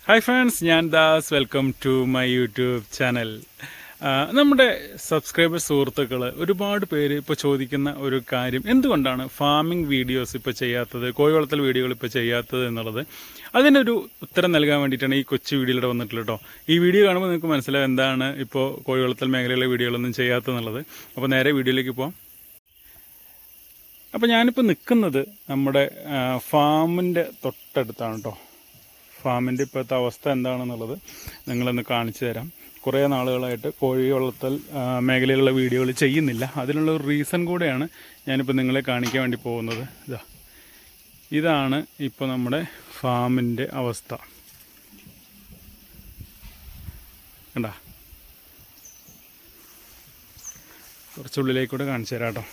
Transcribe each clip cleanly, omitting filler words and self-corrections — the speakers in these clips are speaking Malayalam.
ഹായ് ഫ്രണ്ട്സ്, ഞാൻ Das. Welcome to my YouTube channel. നമ്മുടെ സബ്സ്ക്രൈബർ സുഹൃത്തുക്കൾ ഒരുപാട് പേര് ഇപ്പോൾ ചോദിക്കുന്ന ഒരു കാര്യം, എന്തുകൊണ്ടാണ് ഫാമിംഗ് വീഡിയോസ് ഇപ്പോൾ ചെയ്യാത്തത്, കോഴി വളർത്തൽ വീഡിയോകൾ ഇപ്പോൾ ചെയ്യാത്തത് എന്നുള്ളത്. അതിനൊരു ഉത്തരം നൽകാൻ വേണ്ടിയിട്ടാണ് ഈ കൊച്ചു വീഡിയോയിലൂടെ വന്നിട്ടുള്ളത് കേട്ടോ. ഈ വീഡിയോ കാണുമ്പോൾ നിങ്ങൾക്ക് മനസ്സിലാവും എന്താണ് ഇപ്പോൾ കോഴി വളർത്തൽ മേഖലയിലെ വീഡിയോകളൊന്നും ചെയ്യാത്തതെന്നുള്ളത്. അപ്പോൾ നേരെ വീഡിയോയിലേക്ക് പോകാം. അപ്പോൾ ഞാനിപ്പോൾ നിൽക്കുന്നത് നമ്മുടെ ഫാമിൻ്റെ തൊട്ടടുത്താണ് കേട്ടോ. ഫാമിൻ്റെ ഇപ്പോഴത്തെ അവസ്ഥ എന്താണെന്നുള്ളത് നിങ്ങളൊന്ന് കാണിച്ചു തരാം. കുറേ നാളുകളായിട്ട് കോഴി വളർത്തൽ മേഖലയിലുള്ള വീഡിയോകൾ ചെയ്യുന്നില്ല. അതിനുള്ള ഒരു റീസൺ കൂടെയാണ് ഞാനിപ്പോൾ നിങ്ങളെ കാണിക്കാൻ വേണ്ടി പോകുന്നത്. ഇതാണ് ഇപ്പോൾ നമ്മുടെ ഫാമിൻ്റെ അവസ്ഥ. കണ്ടാ, കുറച്ചുള്ളിലേക്കൂടെ കാണിച്ചു തരാം കേട്ടോ.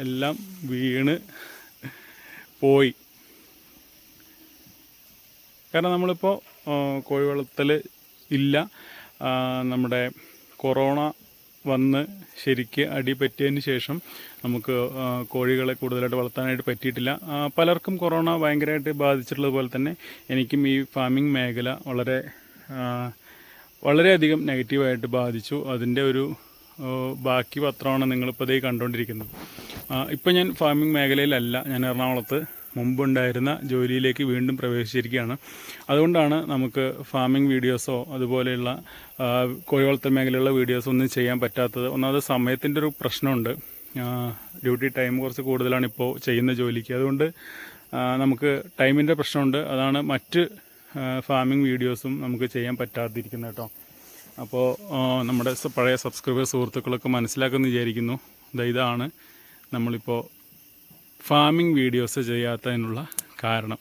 എല്ലാം വീണ് പോയി. കാരണം നമ്മളിപ്പോൾ കോഴി വളർത്തൽ ഇല്ല. നമ്മുടെ കൊറോണ വന്ന് ശരിക്ക് അടി പറ്റിയതിന് ശേഷം നമുക്ക് കോഴികളെ കൂടുതലായിട്ട് വളർത്താനായിട്ട് പറ്റിയിട്ടില്ല. പലർക്കും കൊറോണ ഭയങ്കരമായിട്ട് ബാധിച്ചിട്ടുള്ളത് പോലെ തന്നെ എനിക്കും ഈ ഫാമിംഗ് മേഖല വളരെയധികം നെഗറ്റീവായിട്ട് ബാധിച്ചു. അതിൻ്റെ ഒരു ബാക്കി പത്രമാണ് നിങ്ങളിപ്പോൾ ഇതേ കണ്ടുകൊണ്ടിരിക്കുന്നത്. ഇപ്പോൾ ഞാൻ ഫാമിംഗ് മേഖലയിലല്ല, ഞാൻ എറണാകുളത്ത് മുമ്പുണ്ടായിരുന്ന ജോലിയിലേക്ക് വീണ്ടും പ്രവേശിച്ചിരിക്കുകയാണ്. അതുകൊണ്ടാണ് നമുക്ക് ഫാമിംഗ് വീഡിയോസോ അതുപോലെയുള്ള കോഴി വളർത്തൽ മേഖലയിലുള്ള വീഡിയോസോ ഒന്നും ചെയ്യാൻ പറ്റാത്തത്. ഒന്നാമത് സമയത്തിൻ്റെ ഒരു പ്രശ്നമുണ്ട്. ഡ്യൂട്ടി ടൈം കുറച്ച് കൂടുതലാണ് ഇപ്പോൾ ചെയ്യുന്ന ജോലിക്ക്. അതുകൊണ്ട് നമുക്ക് ടൈമിൻ്റെ പ്രശ്നമുണ്ട്. അതാണ് മറ്റ് ഫാമിംഗ് വീഡിയോസും നമുക്ക് ചെയ്യാൻ പറ്റാതിരിക്കുന്നത് കേട്ടോ. അപ്പോൾ നമ്മുടെ പഴയ സബ്സ്ക്രൈബർ സുഹൃത്തുക്കളൊക്കെ മനസ്സിലാക്കുമെന്ന് വിചാരിക്കുന്നു. ഇതാണ് നമ്മളിപ്പോൾ ഫാമിംഗ് വീഡിയോസ് ചെയ്യാത്തതിനുള്ള കാരണം.